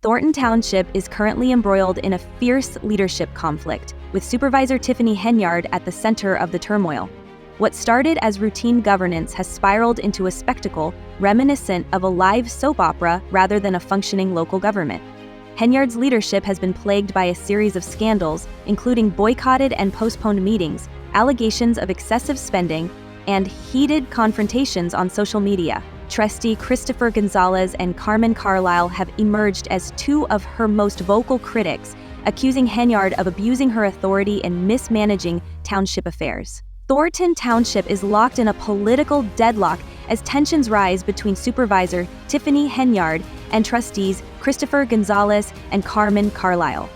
Thornton Township is currently embroiled in a fierce leadership conflict, with Supervisor Tiffany Henyard at the center of the turmoil. What started as routine governance has spiraled into a spectacle reminiscent of a live soap opera rather than a functioning local government. Henyard's leadership has been plagued by a series of scandals, including boycotted and postponed meetings, allegations of excessive spending, and heated confrontations on social media. Trustee Christopher Gonzalez and Carmen Carlisle have emerged as two of her most vocal critics, accusing Henyard of abusing her authority and mismanaging township affairs. Thornton Township is locked in a political deadlock as tensions rise between Supervisor Tiffany Henyard and trustees Christopher Gonzalez and Carmen Carlisle.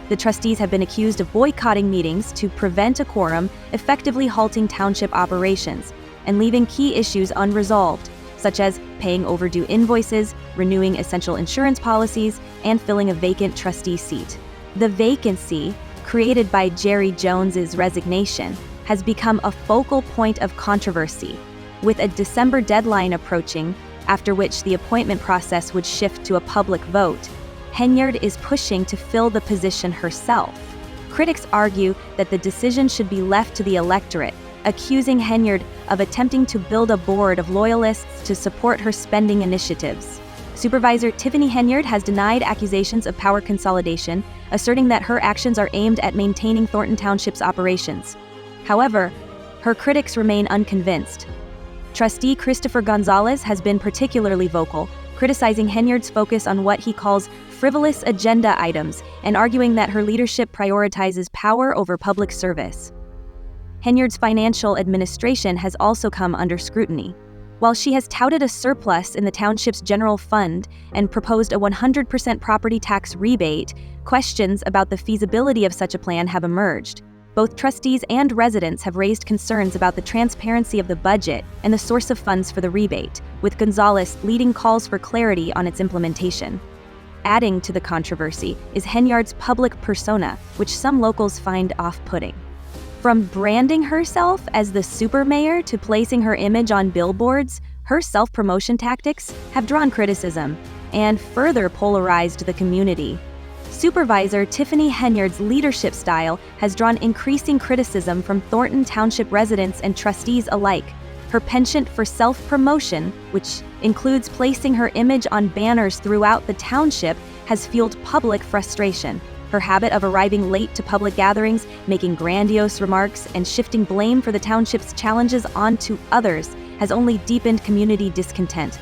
The trustees have been accused of boycotting meetings to prevent a quorum, effectively halting township operations, and leaving key issues unresolved, such as paying overdue invoices, renewing essential insurance policies, and filling a vacant trustee seat. The vacancy, created by Jerry Jones's resignation, has become a focal point of controversy, with a December deadline approaching, after which the appointment process would shift to a public vote. Henyard is pushing to fill the position herself. Critics argue that the decision should be left to the electorate, accusing Henyard of attempting to build a board of loyalists to support her spending initiatives. Supervisor Tiffany Henyard has denied accusations of power consolidation, asserting that her actions are aimed at maintaining Thornton Township's operations. However, her critics remain unconvinced. Trustee Christopher Gonzalez has been particularly vocal, criticizing Henyard's focus on what he calls frivolous agenda items and arguing that her leadership prioritizes power over public service. Henyard's financial administration has also come under scrutiny. While she has touted a surplus in the township's general fund and proposed a 100% property tax rebate, questions about the feasibility of such a plan have emerged. Both trustees and residents have raised concerns about the transparency of the budget and the source of funds for the rebate, with Gonzalez leading calls for clarity on its implementation. Adding to the controversy is Henyard's public persona, which some locals find off-putting. From branding herself as the super mayor to placing her image on billboards, her self-promotion tactics have drawn criticism and further polarized the community. Supervisor Tiffany Henyard's leadership style has drawn increasing criticism from Thornton Township residents and trustees alike. Her penchant for self-promotion, which includes placing her image on banners throughout the township, has fueled public frustration. Her habit of arriving late to public gatherings, making grandiose remarks, and shifting blame for the township's challenges onto others has only deepened community discontent.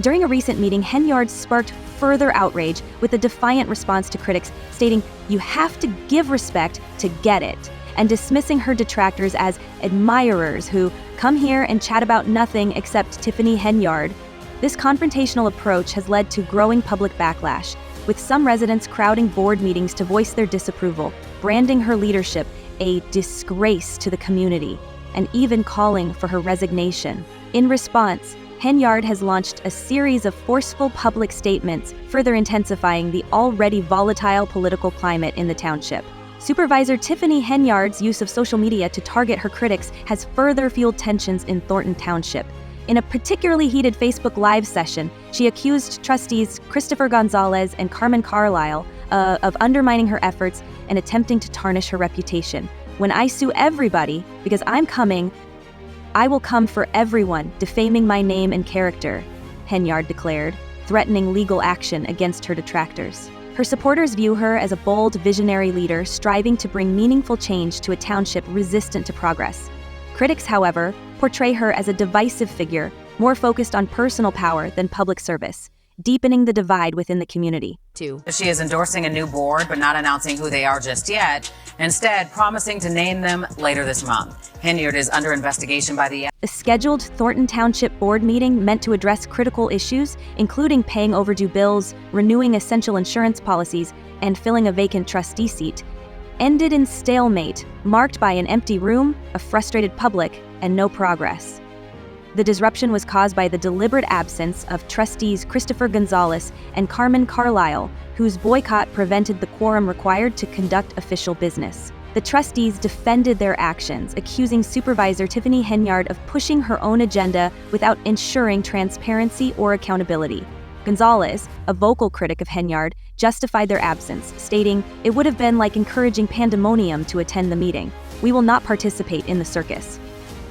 During a recent meeting, Henyard sparked further outrage with a defiant response to critics, stating, "You have to give respect to get it," and dismissing her detractors as admirers who come here and chat about nothing except Tiffany Henyard. This confrontational approach has led to growing public backlash, with some residents crowding board meetings to voice their disapproval, branding her leadership a disgrace to the community, and even calling for her resignation. In response, Henyard has launched a series of forceful public statements, further intensifying the already volatile political climate in the township. Supervisor Tiffany Henyard's use of social media to target her critics has further fueled tensions in Thornton Township. In a particularly heated Facebook Live session, she accused trustees Christopher Gonzalez and Carmen Carlisle of undermining her efforts and attempting to tarnish her reputation. "When I sue everybody, because I'm coming, I will come for everyone defaming my name and character," Henyard declared, threatening legal action against her detractors. Her supporters view her as a bold, visionary leader striving to bring meaningful change to a township resistant to progress. Critics, however, portray her as a divisive figure, more focused on personal power than public service, deepening the divide within the community. She is endorsing a new board, but not announcing who they are just yet, instead promising to name them later this month. Henyard is under investigation by the scheduled Thornton Township board meeting meant to address critical issues, including paying overdue bills, renewing essential insurance policies, and filling a vacant trustee seat, ended in stalemate, marked by an empty room, a frustrated public, and no progress. The disruption was caused by the deliberate absence of trustees Christopher Gonzalez and Carmen Carlisle, whose boycott prevented the quorum required to conduct official business. The trustees defended their actions, accusing Supervisor Tiffany Henyard of pushing her own agenda without ensuring transparency or accountability. Gonzalez, a vocal critic of Henyard, justified their absence, stating, "It would have been like encouraging pandemonium to attend the meeting. We will not participate in the circus."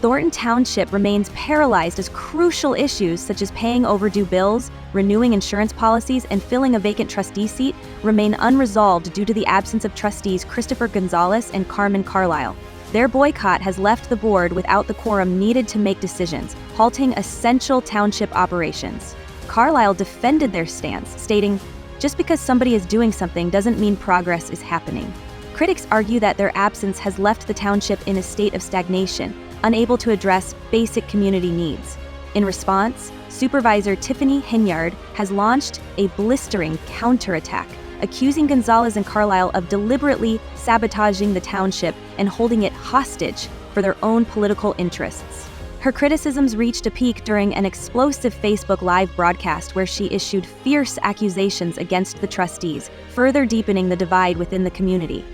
Thornton Township remains paralyzed as crucial issues such as paying overdue bills, renewing insurance policies, and filling a vacant trustee seat remain unresolved due to the absence of trustees Christopher Gonzalez and Carmen Carlisle. Their boycott has left the board without the quorum needed to make decisions, halting essential township operations. Carlisle defended their stance, stating, "Just because somebody is doing something doesn't mean progress is happening." Critics argue that their absence has left the township in a state of stagnation, unable to address basic community needs. In response, Supervisor Tiffany Henyard has launched a blistering counterattack, accusing Gonzalez and Carlisle of deliberately sabotaging the township and holding it hostage for their own political interests. Her criticisms reached a peak during an explosive Facebook Live broadcast where she issued fierce accusations against the trustees, further deepening the divide within the community.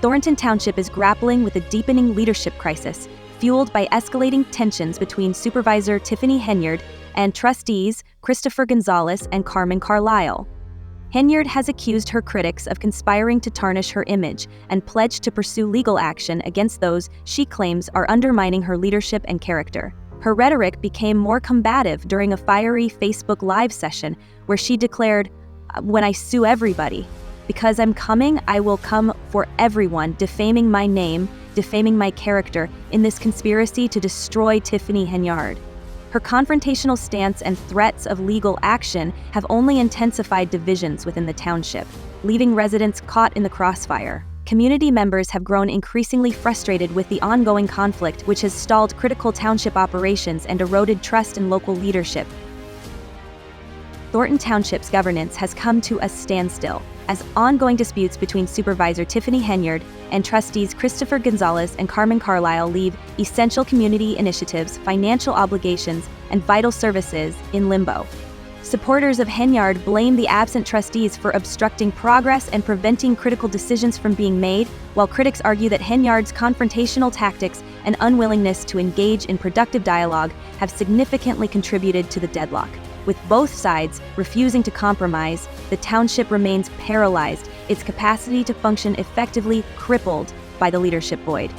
Thornton Township is grappling with a deepening leadership crisis, fueled by escalating tensions between Supervisor Tiffany Henyard and trustees Christopher Gonzalez and Carmen Carlisle. Henyard has accused her critics of conspiring to tarnish her image and pledged to pursue legal action against those she claims are undermining her leadership and character. Her rhetoric became more combative during a fiery Facebook Live session where she declared, "When I sue everybody, because I'm coming, I will come for everyone, defaming my name, defaming my character in this conspiracy to destroy Tiffany Henyard." Her confrontational stance and threats of legal action have only intensified divisions within the township, leaving residents caught in the crossfire. Community members have grown increasingly frustrated with the ongoing conflict, which has stalled critical township operations and eroded trust in local leadership. Thornton Township's governance has come to a standstill as ongoing disputes between Supervisor Tiffany Henyard and trustees Christopher Gonzalez and Carmen Carlisle leave essential community initiatives, financial obligations, and vital services in limbo. Supporters of Henyard blame the absent trustees for obstructing progress and preventing critical decisions from being made, while critics argue that Henyard's confrontational tactics and unwillingness to engage in productive dialogue have significantly contributed to the deadlock. With both sides refusing to compromise, the township remains paralyzed, its capacity to function effectively crippled by the leadership void.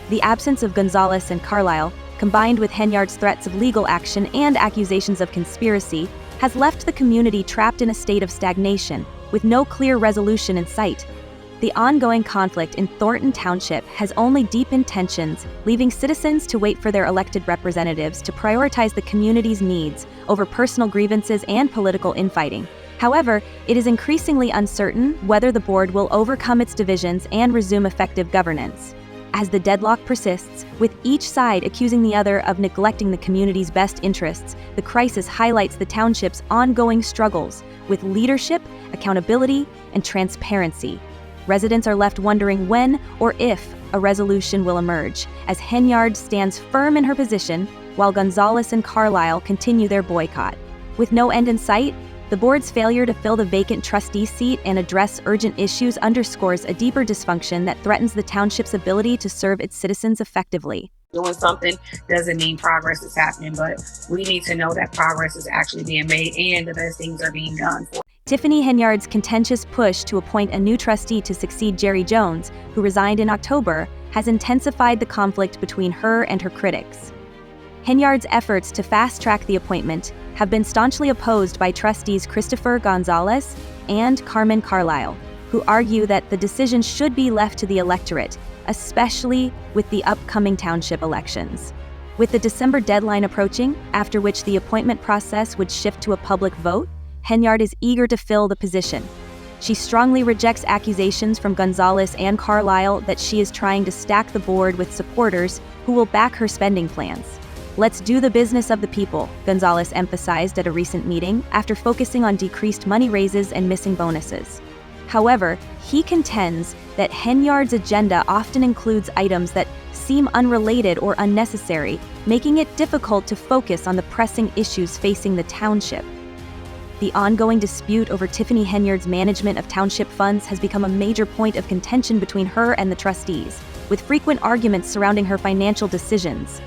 The absence of Gonzalez and Carlisle, combined with Henyard's threats of legal action and accusations of conspiracy, has left the community trapped in a state of stagnation, with no clear resolution in sight. The ongoing conflict in Thornton Township has only deepened tensions, leaving citizens to wait for their elected representatives to prioritize the community's needs over personal grievances and political infighting. However, it is increasingly uncertain whether the board will overcome its divisions and resume effective governance. As the deadlock persists, with each side accusing the other of neglecting the community's best interests, the crisis highlights the township's ongoing struggles with leadership, accountability, and transparency. Residents are left wondering when or if a resolution will emerge, as Henyard stands firm in her position while Gonzalez and Carlisle continue their boycott. With no end in sight, the board's failure to fill the vacant trustee seat and address urgent issues underscores a deeper dysfunction that threatens the township's ability to serve its citizens effectively. Doing something doesn't mean progress is happening, but we need to know that progress is actually being made and the best things are being done for. Tiffany Henyard's contentious push to appoint a new trustee to succeed Jerry Jones, who resigned in October, has intensified the conflict between her and her critics. Henyard's efforts to fast-track the appointment have been staunchly opposed by trustees Christopher Gonzalez and Carmen Carlisle, who argue that the decision should be left to the electorate, especially with the upcoming township elections. With the December deadline approaching, after which the appointment process would shift to a public vote, Henyard is eager to fill the position. She strongly rejects accusations from Gonzalez and Carlisle that she is trying to stack the board with supporters who will back her spending plans. "Let's do the business of the people," Gonzalez emphasized at a recent meeting after focusing on decreased money raises and missing bonuses. However, he contends that Henyard's agenda often includes items that seem unrelated or unnecessary, making it difficult to focus on the pressing issues facing the township. The ongoing dispute over Tiffany Henyard's management of township funds has become a major point of contention between her and the trustees, with frequent arguments surrounding her financial decisions.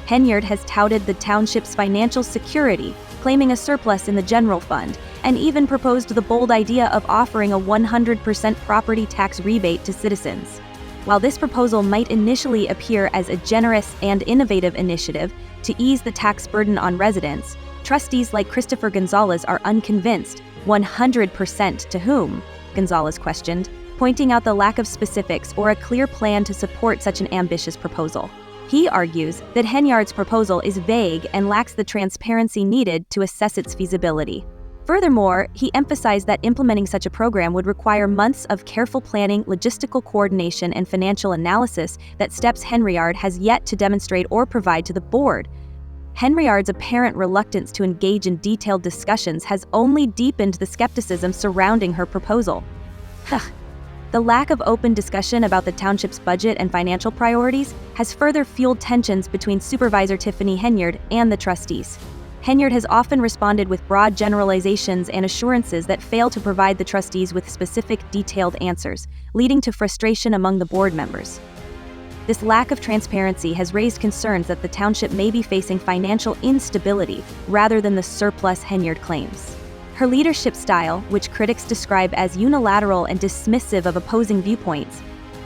Henyard has touted the township's financial security, claiming a surplus in the general fund, and even proposed the bold idea of offering a 100% property tax rebate to citizens. While this proposal might initially appear as a generous and innovative initiative to ease the tax burden on residents, trustees like Christopher Gonzalez are unconvinced. 100% to whom? Gonzalez questioned, pointing out the lack of specifics or a clear plan to support such an ambitious proposal. He argues that Henyard's proposal is vague and lacks the transparency needed to assess its feasibility. Furthermore, he emphasized that implementing such a program would require months of careful planning, logistical coordination, and financial analysis that steps Henyard has yet to demonstrate or provide to the board. Henyard's apparent reluctance to engage in detailed discussions has only deepened the skepticism surrounding her proposal. The lack of open discussion about the township's budget and financial priorities has further fueled tensions between Supervisor Tiffany Henyard and the trustees. Henyard has often responded with broad generalizations and assurances that fail to provide the trustees with specific, detailed answers, leading to frustration among the board members. This lack of transparency has raised concerns that the township may be facing financial instability rather than the surplus Henyard claims. Her leadership style, which critics describe as unilateral and dismissive of opposing viewpoints,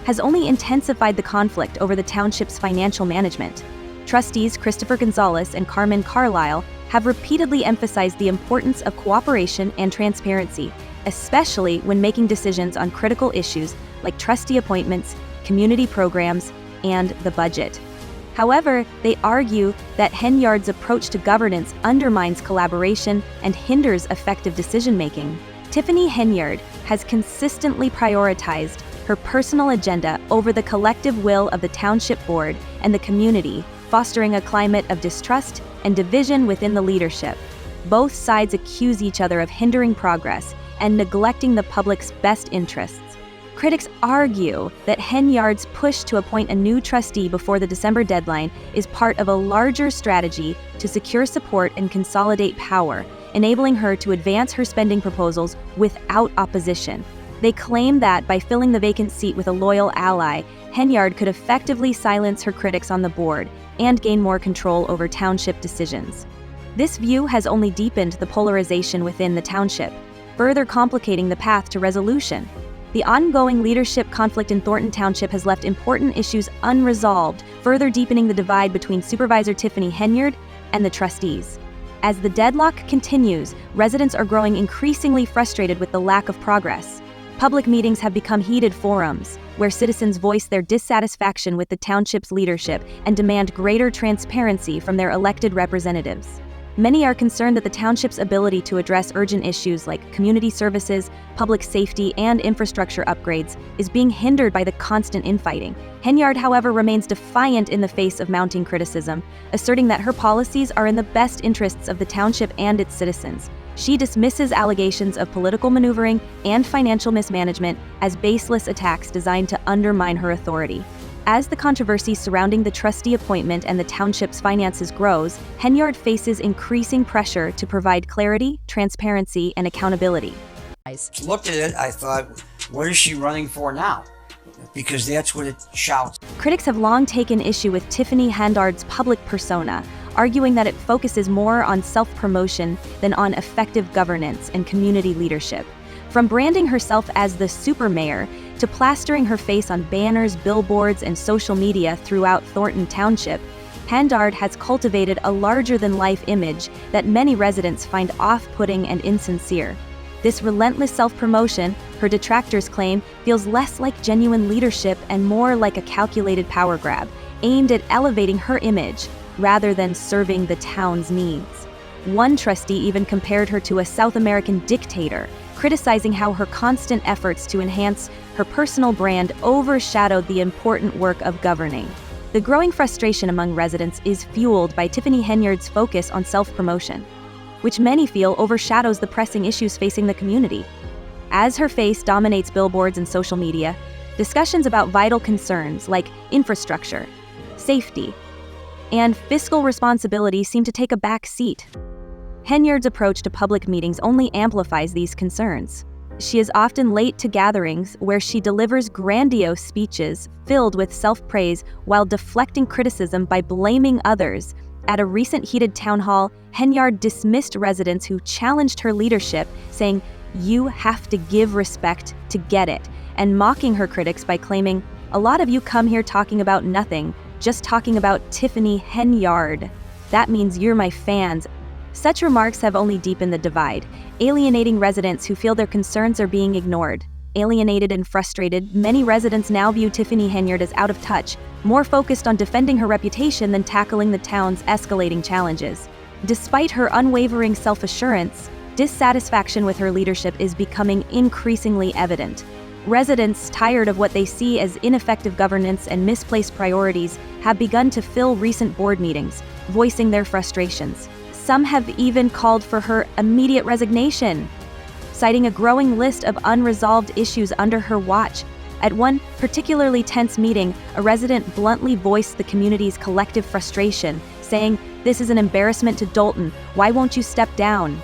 has only intensified the conflict over the township's financial management. Trustees Christopher Gonzalez and Carmen Carlisle have repeatedly emphasized the importance of cooperation and transparency, especially when making decisions on critical issues like trustee appointments, community programs, and the budget. However, they argue that Henyard's approach to governance undermines collaboration and hinders effective decision-making. Tiffany Henyard has consistently prioritized her personal agenda over the collective will of the township board and the community, fostering a climate of distrust and division within the leadership. Both sides accuse each other of hindering progress and neglecting the public's best interests. Critics argue that Henyard's push to appoint a new trustee before the December deadline is part of a larger strategy to secure support and consolidate power, enabling her to advance her spending proposals without opposition. They claim that by filling the vacant seat with a loyal ally, Henyard could effectively silence her critics on the board and gain more control over township decisions. This view has only deepened the polarization within the township, further complicating the path to resolution. The ongoing leadership conflict in Thornton Township has left important issues unresolved, further deepening the divide between Supervisor Tiffany Henyard and the trustees. As the deadlock continues, residents are growing increasingly frustrated with the lack of progress. Public meetings have become heated forums, where citizens voice their dissatisfaction with the township's leadership and demand greater transparency from their elected representatives. Many are concerned that the township's ability to address urgent issues like community services, public safety, and infrastructure upgrades is being hindered by the constant infighting. Henyard, however, remains defiant in the face of mounting criticism, asserting that her policies are in the best interests of the township and its citizens. She dismisses allegations of political maneuvering and financial mismanagement as baseless attacks designed to undermine her authority. As the controversy surrounding the trustee appointment and the township's finances grows, Henyard faces increasing pressure to provide clarity, transparency, and accountability. Looked at it, I thought, what is she running for now? Because that's what it shouts. Critics have long taken issue with Tiffany Henyard's public persona, arguing that it focuses more on self-promotion than on effective governance and community leadership. From branding herself as the super mayor to plastering her face on banners, billboards, and social media throughout Thornton Township, Henyard has cultivated a larger-than-life image that many residents find off-putting and insincere. This relentless self-promotion, her detractors claim, feels less like genuine leadership and more like a calculated power grab, aimed at elevating her image rather than serving the town's needs. One trustee even compared her to a South American dictator, criticizing how her constant efforts to enhance her personal brand overshadowed the important work of governing. The growing frustration among residents is fueled by Tiffany Henyard's focus on self-promotion, which many feel overshadows the pressing issues facing the community. As her face dominates billboards and social media, discussions about vital concerns like infrastructure, safety, and fiscal responsibility seem to take a back seat. Henyard's approach to public meetings only amplifies these concerns. She is often late to gatherings where she delivers grandiose speeches filled with self-praise while deflecting criticism by blaming others, At a recent heated town hall, Henyard dismissed residents who challenged her leadership, saying, "You have to give respect to get it," and mocking her critics by claiming, "A lot of you come here talking about nothing, just talking about Tiffany Henyard. That means you're my fans." Such remarks have only deepened the divide, alienating residents who feel their concerns are being ignored. Alienated and frustrated, many residents now view Tiffany Henyard as out of touch, more focused on defending her reputation than tackling the town's escalating challenges. Despite her unwavering self-assurance, dissatisfaction with her leadership is becoming increasingly evident. Residents, tired of what they see as ineffective governance and misplaced priorities, have begun to fill recent board meetings, voicing their frustrations. Some have even called for her immediate resignation, citing a growing list of unresolved issues under her watch. At one particularly tense meeting, a resident bluntly voiced the community's collective frustration, saying, "This is an embarrassment to Dalton. Why won't you step down?"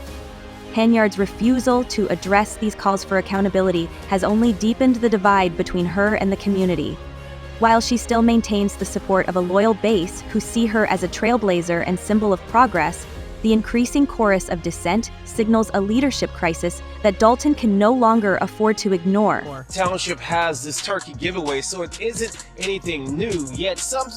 Henyard's refusal to address these calls for accountability has only deepened the divide between her and the community. While she still maintains the support of a loyal base who see her as a trailblazer and symbol of progress, the increasing chorus of dissent signals a leadership crisis that Dalton can no longer afford to ignore. Township has this turkey giveaway, so it isn't anything new. Yet some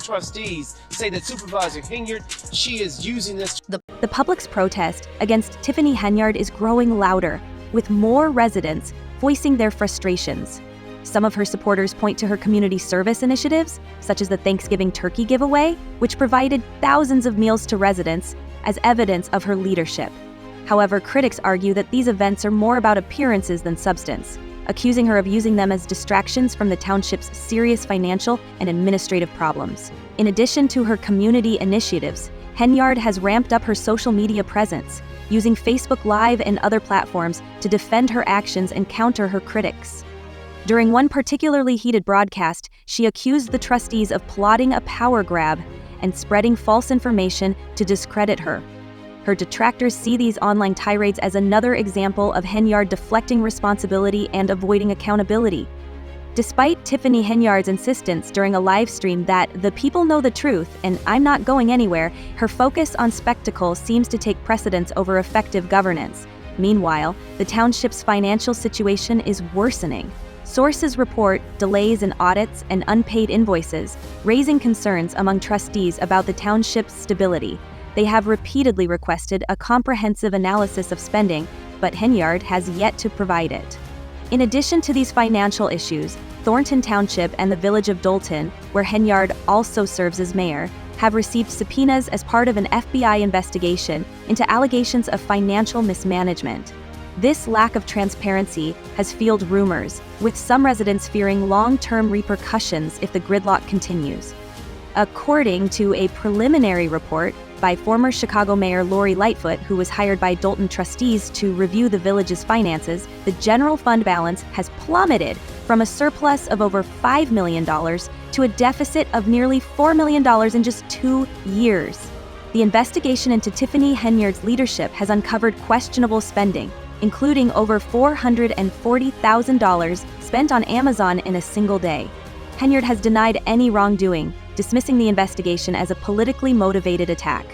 trustees say that Supervisor Henyard, she is using this. The public's protest against Tiffany Henyard is growing louder, with more residents voicing their frustrations. Some of her supporters point to her community service initiatives, such as the Thanksgiving turkey giveaway, which provided thousands of meals to residents, as evidence of her leadership. However, critics argue that these events are more about appearances than substance, accusing her of using them as distractions from the township's serious financial and administrative problems. In addition to her community initiatives, Henyard has ramped up her social media presence, using Facebook Live and other platforms to defend her actions and counter her critics. During one particularly heated broadcast, she accused the trustees of plotting a power grab and spreading false information to discredit her. Her detractors see these online tirades as another example of Henyard deflecting responsibility and avoiding accountability. Despite Tiffany Henyard's insistence during a live stream that the people know the truth and I'm not going anywhere, her focus on spectacle seems to take precedence over effective governance. Meanwhile, the township's financial situation is worsening. Sources report delays in audits and unpaid invoices, raising concerns among trustees about the township's stability. They have repeatedly requested a comprehensive analysis of spending, but Henyard has yet to provide it. In addition to these financial issues, Thornton Township and the village of Dalton, where Henyard also serves as mayor, have received subpoenas as part of an FBI investigation into allegations of financial mismanagement. This lack of transparency has fueled rumors, with some residents fearing long-term repercussions if the gridlock continues. According to a preliminary report by former Chicago Mayor Lori Lightfoot, who was hired by Dalton trustees to review the village's finances, the general fund balance has plummeted from a surplus of over $5 million to a deficit of nearly $4 million in just 2 years. The investigation into Tiffany Henyard's leadership has uncovered questionable spending, including over $440,000 spent on Amazon in a single day. Henyard has denied any wrongdoing, dismissing the investigation as a politically motivated attack.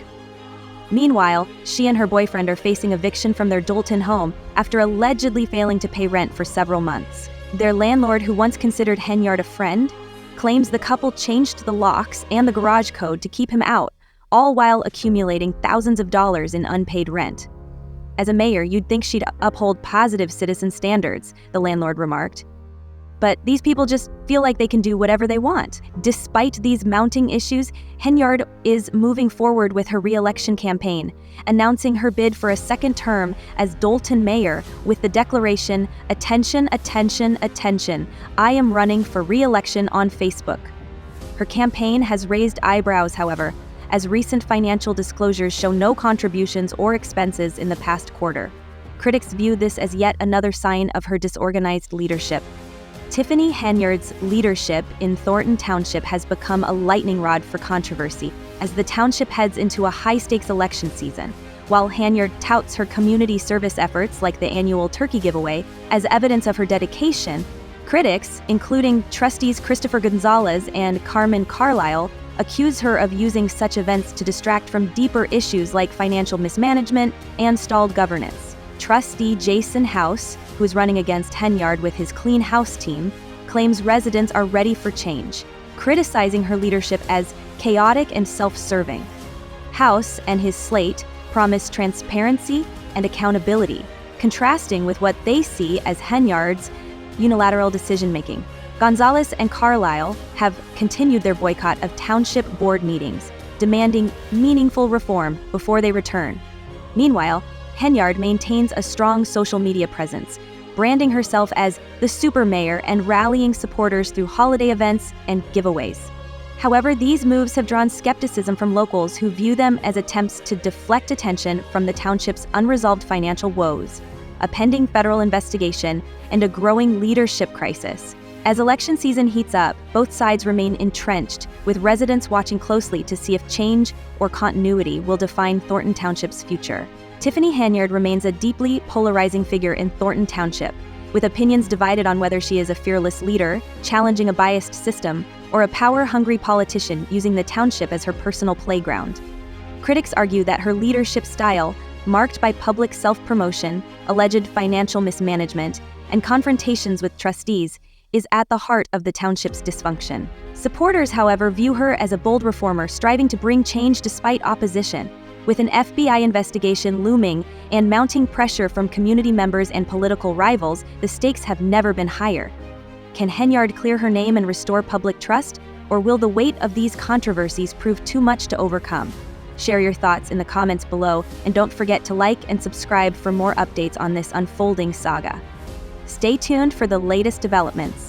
Meanwhile, she and her boyfriend are facing eviction from their Dalton home after allegedly failing to pay rent for several months. Their landlord, who once considered Henyard a friend, claims the couple changed the locks and the garage code to keep him out, all while accumulating thousands of dollars in unpaid rent. As a mayor, you'd think she'd uphold positive citizen standards, the landlord remarked. But these people just feel like they can do whatever they want. Despite these mounting issues, Henyard is moving forward with her re-election campaign, announcing her bid for a second term as Dalton mayor with the declaration, "Attention, attention, attention, I am running for re-election on Facebook." Her campaign has raised eyebrows, however, as recent financial disclosures show no contributions or expenses in the past quarter. Critics view this as yet another sign of her disorganized leadership. Tiffany Henyard's leadership in Thornton Township has become a lightning rod for controversy as the township heads into a high-stakes election season. While Henyard touts her community service efforts like the annual turkey giveaway as evidence of her dedication, critics, including trustees Christopher Gonzalez and Carmen Carlisle, accuse her of using such events to distract from deeper issues like financial mismanagement and stalled governance. Trustee Jason House, who is running against Henyard with his Clean House team, claims residents are ready for change, criticizing her leadership as chaotic and self-serving. House and his slate promise transparency and accountability, contrasting with what they see as Henyard's unilateral decision-making. Gonzalez and Carlisle have continued their boycott of township board meetings, demanding meaningful reform before they return. Meanwhile, Henyard maintains a strong social media presence, branding herself as the super mayor and rallying supporters through holiday events and giveaways. However, these moves have drawn skepticism from locals who view them as attempts to deflect attention from the township's unresolved financial woes, a pending federal investigation, and a growing leadership crisis. As election season heats up, both sides remain entrenched, with residents watching closely to see if change or continuity will define Thornton Township's future. Tiffany Henyard remains a deeply polarizing figure in Thornton Township, with opinions divided on whether she is a fearless leader, challenging a biased system, or a power-hungry politician using the township as her personal playground. Critics argue that her leadership style, marked by public self-promotion, alleged financial mismanagement, and confrontations with trustees, is at the heart of the township's dysfunction. Supporters, however, view her as a bold reformer striving to bring change despite opposition. With an FBI investigation looming and mounting pressure from community members and political rivals, the stakes have never been higher. Can Henyard clear her name and restore public trust, or will the weight of these controversies prove too much to overcome? Share your thoughts in the comments below, and don't forget to like and subscribe for more updates on this unfolding saga. Stay tuned for the latest developments.